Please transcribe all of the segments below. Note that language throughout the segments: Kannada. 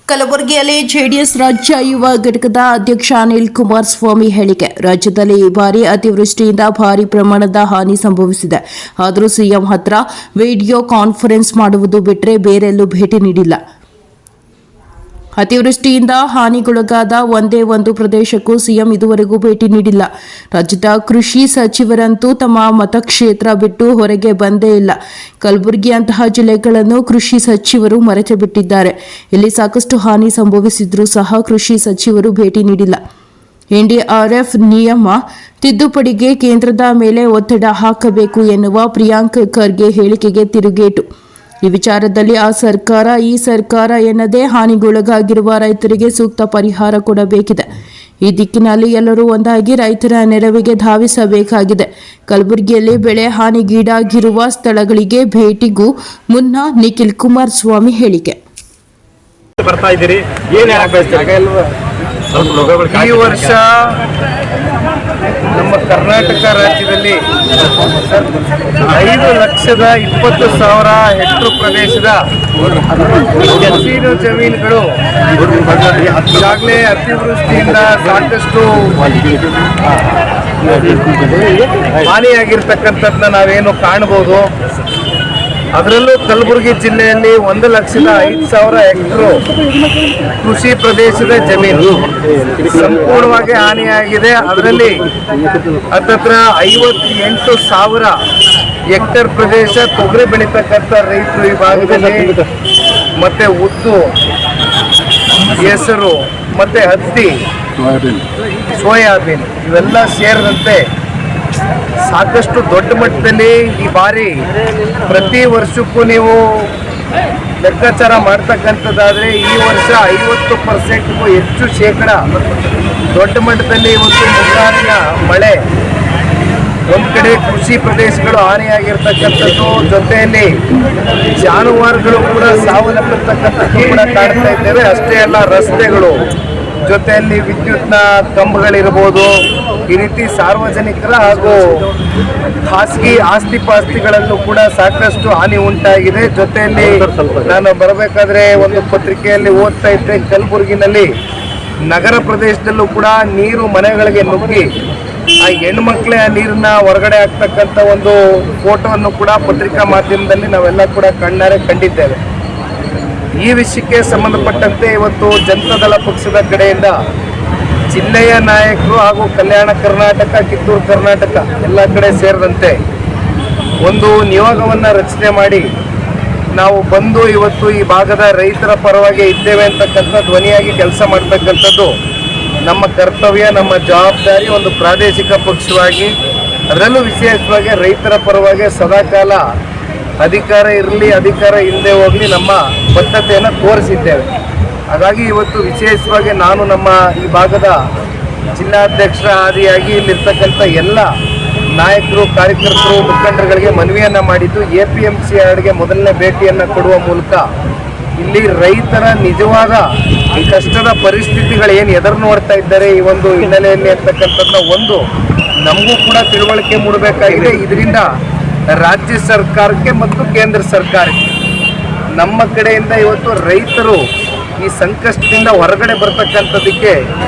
ಕಲಬುರಗಿಯಲ್ಲಿ ಜೆಡಿಎಸ್ ರಾಜ್ಯ ಯುವ ಘಟಕದ ಅಧ್ಯಕ್ಷ ಅನಿಲ್ ಕುಮಾರಸ್ವಾಮಿ ಹೇಳಿಕೆ. ರಾಜ್ಯದಲ್ಲಿ ಈ ಬಾರಿ ಅತಿವೃಷ್ಟಿಯಿಂದ ಭಾರಿ ಪ್ರಮಾಣದ ಹಾನಿ ಸಂಭವಿಸಿದೆ. ಆದರೂ ಸಿಎಂ ಹತ್ರ ವಿಡಿಯೋ ಕಾನ್ಫರೆನ್ಸ್ ಮಾಡುವುದು ಬಿಟ್ಟರೆ ಬೇರೆಲ್ಲೂ ಭೇಟಿ ನೀಡಿಲ್ಲ. ಅತಿವೃಷ್ಟಿಯಿಂದ ಹಾನಿಗೊಳಗಾದ ಒಂದೇ ಒಂದು ಪ್ರದೇಶಕ್ಕೂ ಸಿಎಂ ಇದುವರೆಗೂ ಭೇಟಿ ನೀಡಿಲ್ಲ. ರಾಜ್ಯದ ಕೃಷಿ ಸಚಿವರಂತೂ ತಮ್ಮ ಮತಕ್ಷೇತ್ರ ಬಿಟ್ಟು ಹೊರಗೆ ಬಂದೇ ಇಲ್ಲ. ಕಲಬುರಗಿಯಂತಹ ಜಿಲ್ಲೆಗಳನ್ನು ಕೃಷಿ ಸಚಿವರು ಮರೆತು ಬಿಟ್ಟಿದ್ದಾರೆ. ಇಲ್ಲಿ ಸಾಕಷ್ಟು ಹಾನಿ ಸಂಭವಿಸಿದ್ರೂ ಸಹ ಕೃಷಿ ಸಚಿವರು ಭೇಟಿ ನೀಡಿಲ್ಲ. ಎನ್ಡಿಆರ್ಎಫ್ ನಿಯಮ ತಿದ್ದುಪಡಿಗೆ ಕೇಂದ್ರದ ಮೇಲೆ ಒತ್ತಡ ಹಾಕಬೇಕು ಎನ್ನುವ ಪ್ರಿಯಾಂಕ್ ಖರ್ಗೆ ಹೇಳಿಕೆಗೆ ತಿರುಗೇಟು. ಈ ವಿಚಾರದಲ್ಲಿ ಆ ಸರ್ಕಾರ ಈ ಸರ್ಕಾರ ಎನ್ನದೇ ಹಾನಿಗೊಳಗಾಗಿರುವ ರೈತರಿಗೆ ಸೂಕ್ತ ಪರಿಹಾರ ಕೊಡಬೇಕಿದೆ. ಈ ದಿಕ್ಕಿನಲ್ಲಿ ಎಲ್ಲರೂ ಒಂದಾಗಿ ರೈತರ ನೆರವಿಗೆ ಧಾವಿಸಬೇಕಾಗಿದೆ. ಕಲಬುರಗಿಯಲ್ಲಿ ಬೆಳೆ ಹಾನಿಗೀಡಾಗಿರುವ ಸ್ಥಳಗಳಿಗೆ ಭೇಟಿಗೂ ಮುನ್ನ ನಿಖಿಲ್ ಕುಮಾರಸ್ವಾಮಿ ಹೇಳಿಕೆ. ಈ ವರ್ಷ ನಮ್ಮ ಕರ್ನಾಟಕ ರಾಜ್ಯದಲ್ಲಿ 5,20,000 ಹೆಕ್ಟೇರ್ ಪ್ರದೇಶದ ಜಮೀನು ಜಮೀನುಗಳು ಈಗಾಗಲೇ ಅತಿವೃಷ್ಟಿಯಿಂದ ಸಾಕಷ್ಟು ಹಾನಿಯಾಗಿರ್ತಕ್ಕಂಥದ್ದನ್ನ ನಾವೇನು ಕಾಣಬಹುದು. ಅದರಲ್ಲೂ ಕಲಬುರಗಿ ಜಿಲ್ಲೆಯಲ್ಲಿ 1,05,000 ಹೆಕ್ಟೇರ್ ಕೃಷಿ ಪ್ರದೇಶದ ಜಮೀನು ಸಂಪೂರ್ಣವಾಗಿ ಹಾನಿಯಾಗಿದೆ. ಅದರಲ್ಲಿ ಹತ್ತತ್ರ 58,000 ಹೆಕ್ಟೇರ್ ಪ್ರದೇಶ ತೊಗರಿ ಬೆಳೀತಕ್ಕಂಥ ರೈತರು ಈ ಭಾಗದಲ್ಲಿ, ಮತ್ತೆ ಉದ್ದು, ಹೆಸರು, ಮತ್ತೆ ಹತ್ತಿ, ಸೋಯಾಬೀನ್ ಇವೆಲ್ಲ ಸೇರಿದಂತೆ ಸಾಕಷ್ಟು ದೊಡ್ಡ ಮಟ್ಟದಲ್ಲಿ ಈ ಬಾರಿ ಪ್ರತಿ ವರ್ಷಕ್ಕೂ ನೀವು ಲೆಕ್ಕಾಚಾರ ಮಾಡ್ತಕ್ಕಂಥದ್ದಾದರೆ ಈ ವರ್ಷ 50%ಗೂ ಹೆಚ್ಚು ಶೇಕಡ ದೊಡ್ಡ ಮಟ್ಟದಲ್ಲಿ ಒಂದು ಮುಂಗಾರಿನ ಮಳೆ ಒಂದು ಕಡೆ ಕೃಷಿ ಪ್ರದೇಶಗಳು ಹಾನಿಯಾಗಿರ್ತಕ್ಕಂಥದ್ದು, ಜೊತೆಯಲ್ಲಿ ಜಾನುವಾರುಗಳು ಕೂಡ ಸಾವನ್ನಪ್ಪಿರ್ತಕ್ಕಂಥದ್ದು ಕೂಡ ಕಾಣ್ತಾ ಇದ್ದೇವೆ. ಅಷ್ಟೇ ಅಲ್ಲ, ರಸ್ತೆಗಳು ಜೊತೆಯಲ್ಲಿ ವಿದ್ಯುತ್ನ ಕಂಬಗಳಿರ್ಬೋದು, ಈ ರೀತಿ ಸಾರ್ವಜನಿಕರ ಹಾಗೂ ಖಾಸಗಿ ಆಸ್ತಿ ಪಾಸ್ತಿಗಳಲ್ಲೂ ಕೂಡ ಸಾಕಷ್ಟು ಹಾನಿ ಉಂಟಾಗಿದೆ. ಜೊತೆಯಲ್ಲಿ ನಾನು ಬರಬೇಕಾದ್ರೆ ಒಂದು ಪತ್ರಿಕೆಯಲ್ಲಿ ಓದ್ತಾ ಇದ್ದೆ, ಕಲಬುರಗಿನಲ್ಲಿ ನಗರ ಪ್ರದೇಶದಲ್ಲೂ ಕೂಡ ನೀರು ಮನೆಗಳಿಗೆ ನುಗ್ಗಿ ಆ ಹೆಣ್ಮಕ್ಳೇ ಆ ನೀರನ್ನ ಹೊರಗಡೆ ಹಾಕ್ತಕ್ಕಂಥ ಒಂದು ಫೋಟೋವನ್ನು ಕೂಡ ಪತ್ರಿಕಾ ಮಾಧ್ಯಮದಲ್ಲಿ ನಾವೆಲ್ಲ ಕೂಡ ಕಣ್ಣಾರೆ ಕಂಡಿದ್ದೇವೆ. ಈ ವಿಷಯಕ್ಕೆ ಸಂಬಂಧಪಟ್ಟಂತೆ ಇವತ್ತು ಜನತಾದಳ ಪಕ್ಷದ ಕಡೆಯಿಂದ ಜಿಲ್ಲೆಯ ನಾಯಕರು ಹಾಗೂ ಕಲ್ಯಾಣ ಕರ್ನಾಟಕ, ಕಿತ್ತೂರು ಕರ್ನಾಟಕ ಎಲ್ಲ ಕಡೆ ಸೇರಿದಂತೆ ಒಂದು ನಿಯೋಗವನ್ನು ರಚನೆ ಮಾಡಿ ನಾವು ಬಂದು ಇವತ್ತು ಈ ಭಾಗದ ರೈತರ ಪರವಾಗಿ ಇದ್ದೇವೆ ಅಂತಕ್ಕಂಥ ಧ್ವನಿಯಾಗಿ ಕೆಲಸ ಮಾಡ್ತಕ್ಕಂಥದ್ದು ನಮ್ಮ ಕರ್ತವ್ಯ, ನಮ್ಮ ಜವಾಬ್ದಾರಿ. ಒಂದು ಪ್ರಾದೇಶಿಕ ಪಕ್ಷವಾಗಿ ಅದರಲ್ಲೂ ವಿಶೇಷವಾಗಿ ರೈತರ ಪರವಾಗಿ ಸದಾಕಾಲ ಅಧಿಕಾರ ಇರಲಿ ಅಧಿಕಾರ ಇಲ್ಲದೆ ಹೋಗಲಿ ನಮ್ಮ ಬದ್ಧತೆಯನ್ನು ತೋರಿಸಿದ್ದೇವೆ. ಹಾಗಾಗಿ ಇವತ್ತು ವಿಶೇಷವಾಗಿ ನಾನು ನಮ್ಮ ಈ ಭಾಗದ ಜಿಲ್ಲಾಧ್ಯಕ್ಷರ ಆದಿಯಾಗಿ ಇಲ್ಲಿರ್ತಕ್ಕಂಥ ಎಲ್ಲ ನಾಯಕರು, ಕಾರ್ಯಕರ್ತರು, ಮುಖಂಡರುಗಳಿಗೆ ಮನವಿಯನ್ನು ಮಾಡಿದ್ದು APMC ಯಾರ್ಡ್ಗೆ ಮೊದಲನೇ ಭೇಟಿಯನ್ನು ಕೊಡುವ ಮೂಲಕ ಇಲ್ಲಿ ರೈತರ ನಿಜವಾದ ಈ ಕಷ್ಟದ ಪರಿಸ್ಥಿತಿಗಳು ಏನು ಎದುರು ನೋಡ್ತಾ ಇದ್ದಾರೆ ಈ ಒಂದು ಹಿನ್ನೆಲೆಯಲ್ಲಿ ಅಂತಕ್ಕಂಥದ್ದನ್ನ ಒಂದು ನಮಗೂ ಕೂಡ ತಿಳುವಳಿಕೆ ಮೂಡಬೇಕಾಗಿದೆ. ಇದರಿಂದ ರಾಜ್ಯ ಸರ್ಕಾರಕ್ಕೆ ಮತ್ತು ಕೇಂದ್ರ ಸರ್ಕಾರಕ್ಕೆ ನಮ್ಮ ಕಡೆಯಿಂದ ಇವತ್ತು ರೈತರು ಈ ಸಂಕಷ್ಟದಿಂದ ಹೊರಗಡೆ ಬರ್ತಕ್ಕಂಥದ್ದಕ್ಕೆ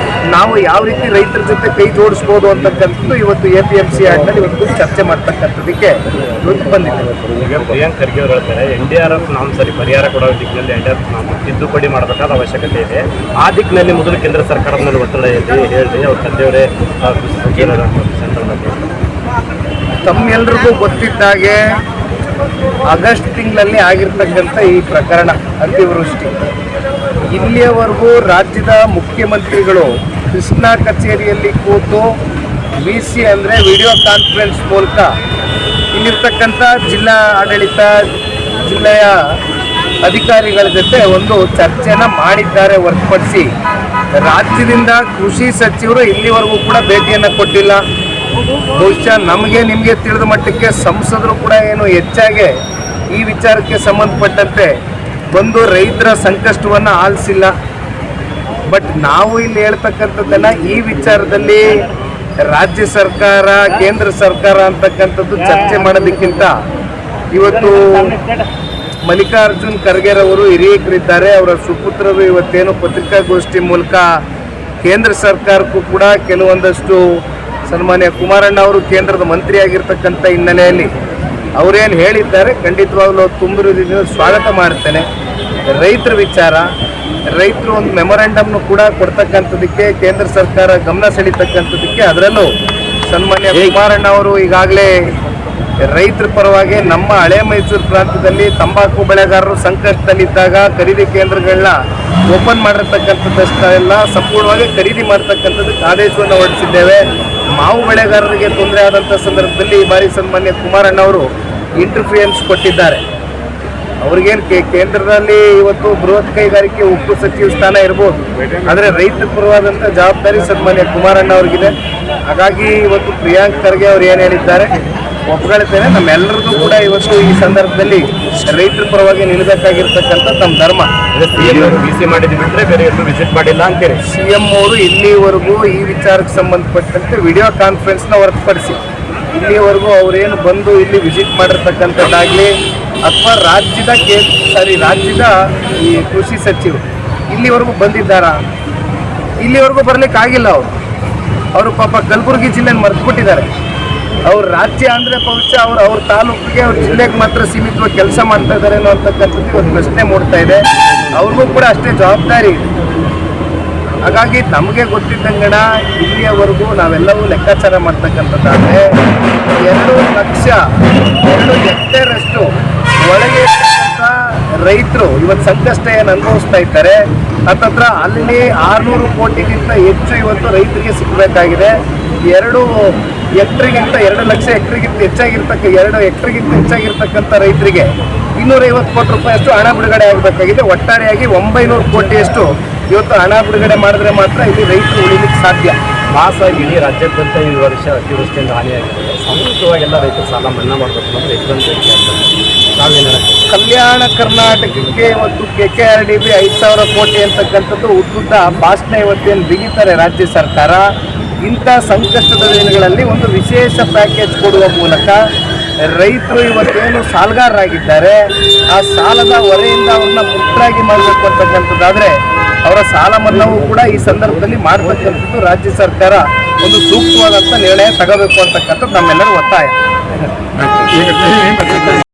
ನಾವು ಯಾವ ರೀತಿ ರೈತರ ಜೊತೆ ಕೈ ಜೋಡಿಸ್ಬೋದು ಅಂತಕ್ಕಂಥದ್ದು ಇವತ್ತು APMC ಯಾರ್ಡ್ನಲ್ಲಿ ಇವತ್ತು ಚರ್ಚೆ ಮಾಡ್ತಕ್ಕಂಥದ್ದಕ್ಕೆ ಇವತ್ತು ಬಂದಿದೆ. ಈಗ ಪ್ರಿಯಾಂಕ್ ಖರ್ಗೆ ಅವರು ಹೇಳ್ತಾರೆ NDRF ನಾಮ್ ಸರಿ ಪರಿಹಾರ ಕೊಡೋ ದಿಕ್ಕಿನಲ್ಲಿ NDRF ನಾಮ್ ತಿದ್ದುಪಡಿ ಮಾಡಬೇಕಾದ ಅವಶ್ಯಕತೆ ಇದೆ. ಆ ದಿಕ್ಕಿನಲ್ಲಿ ಮೊದಲು ಕೇಂದ್ರ ಸರ್ಕಾರದ ಮೇಲೆ ಒತ್ತಡ ಇದೆ ಹೇಳಿ ಅವ್ರ ತಂದೆಯವರೇ ತಮ್ಮೆಲ್ಲರಿಗೂ ಗೊತ್ತಿದ್ದಾಗೆ ಆಗಸ್ಟ್ ತಿಂಗಳಲ್ಲಿ ಆಗಿರ್ತಕ್ಕಂಥ ಈ ಪ್ರಕರಣ ಅತಿವೃಷ್ಟಿ, ಇಲ್ಲಿಯವರೆಗೂ ರಾಜ್ಯದ ಮುಖ್ಯಮಂತ್ರಿಗಳು ಕೃಷ್ಣಾ ಕಚೇರಿಯಲ್ಲಿ ಕೂತು VC ಅಂದರೆ ವಿಡಿಯೋ ಕಾನ್ಫರೆನ್ಸ್ ಮೂಲಕ ಇಲ್ಲಿರ್ತಕ್ಕಂಥ ಜಿಲ್ಲಾ ಆಡಳಿತ, ಜಿಲ್ಲೆಯ ಅಧಿಕಾರಿಗಳ ಜೊತೆ ಒಂದು ಚರ್ಚೆನ ಮಾಡಿದ್ದಾರೆ ಹೊರತುಪಡಿಸಿ ರಾಜ್ಯದಿಂದ ಕೃಷಿ ಸಚಿವರು ಇಲ್ಲಿವರೆಗೂ ಕೂಡ ಭೇಟಿಯನ್ನು ಕೊಟ್ಟಿಲ್ಲ. ಬಹುಶಃ ನಮಗೆ ನಿಮಗೆ ತಿಳಿದ ಮಟ್ಟಕ್ಕೆ ಸಂಸದರು ಕೂಡ ಏನು ಹೆಚ್ಚಾಗಿ ಈ ವಿಚಾರಕ್ಕೆ ಸಂಬಂಧಪಟ್ಟಂತೆ ಬಂದು ರೈತರ ಸಂಕಷ್ಟವನ್ನು ಆಲಿಸಿಲ್ಲ. ಬಟ್ ನಾವು ಇಲ್ಲಿ ಹೇಳ್ತಕ್ಕಂಥದ್ದನ್ನ ಈ ವಿಚಾರದಲ್ಲಿ ರಾಜ್ಯ ಸರ್ಕಾರ, ಕೇಂದ್ರ ಸರ್ಕಾರ ಅಂತಕ್ಕಂಥದ್ದು ಚರ್ಚೆ ಮಾಡೋದಕ್ಕಿಂತ ಇವತ್ತು ಮಲ್ಲಿಕಾರ್ಜುನ್ ಖರ್ಗೆರವರು ಹಿರಿಯಕರಿದ್ದಾರೆ. ಅವರ ಸುಪುತ್ರರು ಇವತ್ತೇನು ಪತ್ರಿಕಾಗೋಷ್ಠಿ ಮೂಲಕ ಕೇಂದ್ರ ಸರ್ಕಾರಕ್ಕೂ ಕೂಡ ಕೆಲವೊಂದಷ್ಟು ಸನ್ಮಾನ್ಯ ಕುಮಾರಣ್ಣ ಅವರು ಕೇಂದ್ರದ ಮಂತ್ರಿ ಆಗಿರ್ತಕ್ಕಂಥ ಹಿನ್ನೆಲೆಯಲ್ಲಿ ಅವರೇನು ಹೇಳಿದ್ದಾರೆ ಖಂಡಿತವಾಗ್ಲೂ ತುಂಬ ಹೃದಯದಿಂದ ಸ್ವಾಗತ ಮಾಡ್ತೇನೆ. ರೈತರ ವಿಚಾರ, ರೈತರು ಒಂದು ಮೆಮೊರಾಂಡಮ್ನು ಕೂಡ ಕೊಡ್ತಕ್ಕಂಥದ್ದಕ್ಕೆ ಕೇಂದ್ರ ಸರ್ಕಾರ ಗಮನ ಸೆಳೀತಕ್ಕಂಥದ್ದಕ್ಕೆ ಅದರಲ್ಲೂ ಸನ್ಮಾನ್ಯ ಕುಮಾರಣ್ಣ ಅವರು ಈಗಾಗಲೇ ರೈತರ ಪರವಾಗಿ ನಮ್ಮ ಹಳೆ ಮೈಸೂರು ಪ್ರಾಂತ್ಯದಲ್ಲಿ ತಂಬಾಕು ಬೆಳೆಗಾರರು ಸಂಕಷ್ಟದಲ್ಲಿದ್ದಾಗ ಖರೀದಿ ಕೇಂದ್ರಗಳನ್ನ ಓಪನ್ ಮಾಡಿರ್ತಕ್ಕಂಥದ್ದಷ್ಟೆಲ್ಲ ಸಂಪೂರ್ಣವಾಗಿ ಖರೀದಿ ಮಾಡ್ತಕ್ಕಂಥದ್ದಕ್ಕೆ ಆದೇಶವನ್ನು ಹೊರಡಿಸಿದ್ದೇವೆ. ಮಾವು ಬೆಳೆಗಾರರಿಗೆ ತೊಂದರೆ ಆದಂಥ ಸಂದರ್ಭದಲ್ಲಿ ಈ ಬಾರಿ ಸನ್ಮಾನ್ಯ ಕುಮಾರಣ್ಣ ಅವರು ಇಂಟರ್ಫಿಯರೆನ್ಸ್ ಕೊಟ್ಟಿದ್ದಾರೆ. ಅವ್ರಿಗೇನು ಕೇಂದ್ರದಲ್ಲಿ ಇವತ್ತು ಬೃಹತ್ ಕೈಗಾರಿಕೆ ಉಕ್ಕು ಸಚಿವ ಸ್ಥಾನ ಇರ್ಬೋದು, ಆದರೆ ರೈತರ ಪರವಾದಂಥ ಜವಾಬ್ದಾರಿ ಸನ್ಮಾನ್ಯ ಕುಮಾರಣ್ಣ ಅವ್ರಿಗಿದೆ. ಹಾಗಾಗಿ ಇವತ್ತು ಪ್ರಿಯಾಂಕ್ ಖರ್ಗೆ ಅವ್ರು ಏನು ಹೇಳಿದ್ದಾರೆ ಒಪ್ಕೊಳ್ತೇನೆ. ನಮ್ಮೆಲ್ಲರದ್ದು ಕೂಡ ಇವತ್ತು ಈ ಸಂದರ್ಭದಲ್ಲಿ ರೈತರ ಪರವಾಗಿ ನಿಲ್ಲಬೇಕಾಗಿರ್ತಕ್ಕಂಥ ನಮ್ಮ ಧರ್ಮ. ಬಿಸಿ ಮಾಡಿದ್ದು ಬಿಟ್ಟರೆ ಬೇರೆ ಎಲ್ಲೂ ವಿಸಿಟ್ ಮಾಡಿಲ್ಲ ಅಂತೇಳಿ CM ಅವರು ಇಲ್ಲಿವರೆಗೂ ಈ ವಿಚಾರಕ್ಕೆ ಸಂಬಂಧಪಟ್ಟಂತೆ ವಿಡಿಯೋ ಕಾನ್ಫರೆನ್ಸ್ನ ಹೊರತುಪಡಿಸಿ ಇಲ್ಲಿವರೆಗೂ ಅವರೇನು ಬಂದು ಇಲ್ಲಿ ವಿಸಿಟ್ ಮಾಡಿರ್ತಕ್ಕಂಥದ್ದಾಗಲಿ ಅಥವಾ ರಾಜ್ಯದ ಈ ಕೃಷಿ ಸಚಿವರು ಇಲ್ಲಿವರೆಗೂ ಬಂದಿದ್ದಾರಾ? ಇಲ್ಲಿವರೆಗೂ ಬರ್ಲಿಕ್ಕಾಗಿಲ್ಲ. ಅವರು ಪಾಪ ಕಲಬುರಗಿ ಜಿಲ್ಲೆನ ಮರೆತುಬಿಟ್ಟಿದ್ದಾರೆ. ಅವ್ರ ರಾಜ್ಯ ಅಂದರೆ ಬಹುಶಃ ಅವ್ರ ತಾಲೂಕಿಗೆ ಅವ್ರ ಜಿಲ್ಲೆಗೆ ಮಾತ್ರ ಸೀಮಿತವಾಗಿ ಕೆಲಸ ಮಾಡ್ತಾ ಇದ್ದಾರೆ ಅನ್ನೋ ಅಂತಕ್ಕಂಥದ್ದು ಒಂದು ಪ್ರಶ್ನೆ ಮೂಡ್ತಾ ಇದೆ. ಅವ್ರಿಗೂ ಕೂಡ ಅಷ್ಟೇ ಜವಾಬ್ದಾರಿ ಇದೆ. ಹಾಗಾಗಿ ನಮಗೆ ಗೊತ್ತಿದ್ದಂಗಣ ಇಲ್ಲಿಯವರೆಗೂ ನಾವೆಲ್ಲವೂ ಲೆಕ್ಕಾಚಾರ ಮಾಡ್ತಕ್ಕಂಥದ್ದಾದರೆ 2 ಹೆಕ್ಟೇರಷ್ಟು ಒಳಗೆ ರೈತರು ಇವತ್ತು ಸಂಕಷ್ಟ ಏನು ಅನುಭವಿಸ್ತಾ ಇದ್ದಾರೆ. ಹತ್ತತ್ರ ಅಲ್ಲಿ 600 ಕೋಟಿಗಿಂತ ಹೆಚ್ಚು ಇವತ್ತು ರೈತರಿಗೆ ಸಿಗಬೇಕಾಗಿದೆ. 2 ಹೆಕ್ಟರ್ಗಿಂತ 2 ಲಕ್ಷ ಹೆಕ್ಟರ್ಗಿಂತ ಹೆಚ್ಚಾಗಿರ್ತಕ್ಕಂಥ ರೈತರಿಗೆ 250 ಕೋಟಿ ರೂಪಾಯಿಯಷ್ಟು ಹಣ ಬಿಡುಗಡೆ ಆಗಬೇಕಾಗಿದೆ. ಒಟ್ಟಾರೆಯಾಗಿ 900 ಕೋಟಿಯಷ್ಟು ಇವತ್ತು ಹಣ ಬಿಡುಗಡೆ ಮಾಡಿದ್ರೆ ಮಾತ್ರ ಇಲ್ಲಿ ರೈತರು ಉಳಿಲಿಕ್ಕೆ ಸಾಧ್ಯ. ಮಾಸಾಗಿ ಇಡೀ ರಾಜ್ಯಾದ್ಯಂತ ಈ ವರ್ಷ ಅತಿವೃಷ್ಟಿಯಿಂದ ಹಾನಿಯಾಗಿದೆ. ಸಮೃದ್ಧವಾಗೆಲ್ಲ ರೈತರು ಸಾಲ ಮನ್ನಾ ಮಾಡಬೇಕು ಅಂತ ನಾವೇನು ಕಲ್ಯಾಣ ಕರ್ನಾಟಕಕ್ಕೆ ಇವತ್ತು KKRDB 5,000 ಕೋಟಿ ಅಂತಕ್ಕಂಥದ್ದು ಉದ್ದುದ್ದ ಭಾಷಣ ಇವತ್ತೇನು ಬಿಗಿತಾರೆ ರಾಜ್ಯ ಸರ್ಕಾರ. ಇಂಥ ಸಂಕಷ್ಟದ ದಿನಗಳಲ್ಲಿ ಒಂದು ವಿಶೇಷ ಪ್ಯಾಕೇಜ್ ಕೊಡುವ ಮೂಲಕ ರೈತರು ಇವತ್ತೇನು ಸಾಲಗಾರರಾಗಿದ್ದಾರೆ ಆ ಸಾಲದ ಹೊರೆಯಿಂದ ಅವ್ರನ್ನ ಮುಕ್ತರಾಗಿ ಮಾಡಬೇಕು ಅಂತಕ್ಕಂಥದ್ದಾದರೆ ಅವರ ಸಾಲ ಮನ್ನಾವೂ ಕೂಡ ಈ ಸಂದರ್ಭದಲ್ಲಿ ಮಾಡತಕ್ಕಂಥದ್ದು ರಾಜ್ಯ ಸರ್ಕಾರ ಒಂದು ಸೂಕ್ತವಾದಂಥ ನಿರ್ಣಯ ತಗೋಬೇಕು ಅಂತಕ್ಕಂಥದ್ದು ನಮ್ಮೆಲ್ಲರ ಒತ್ತಾಯ.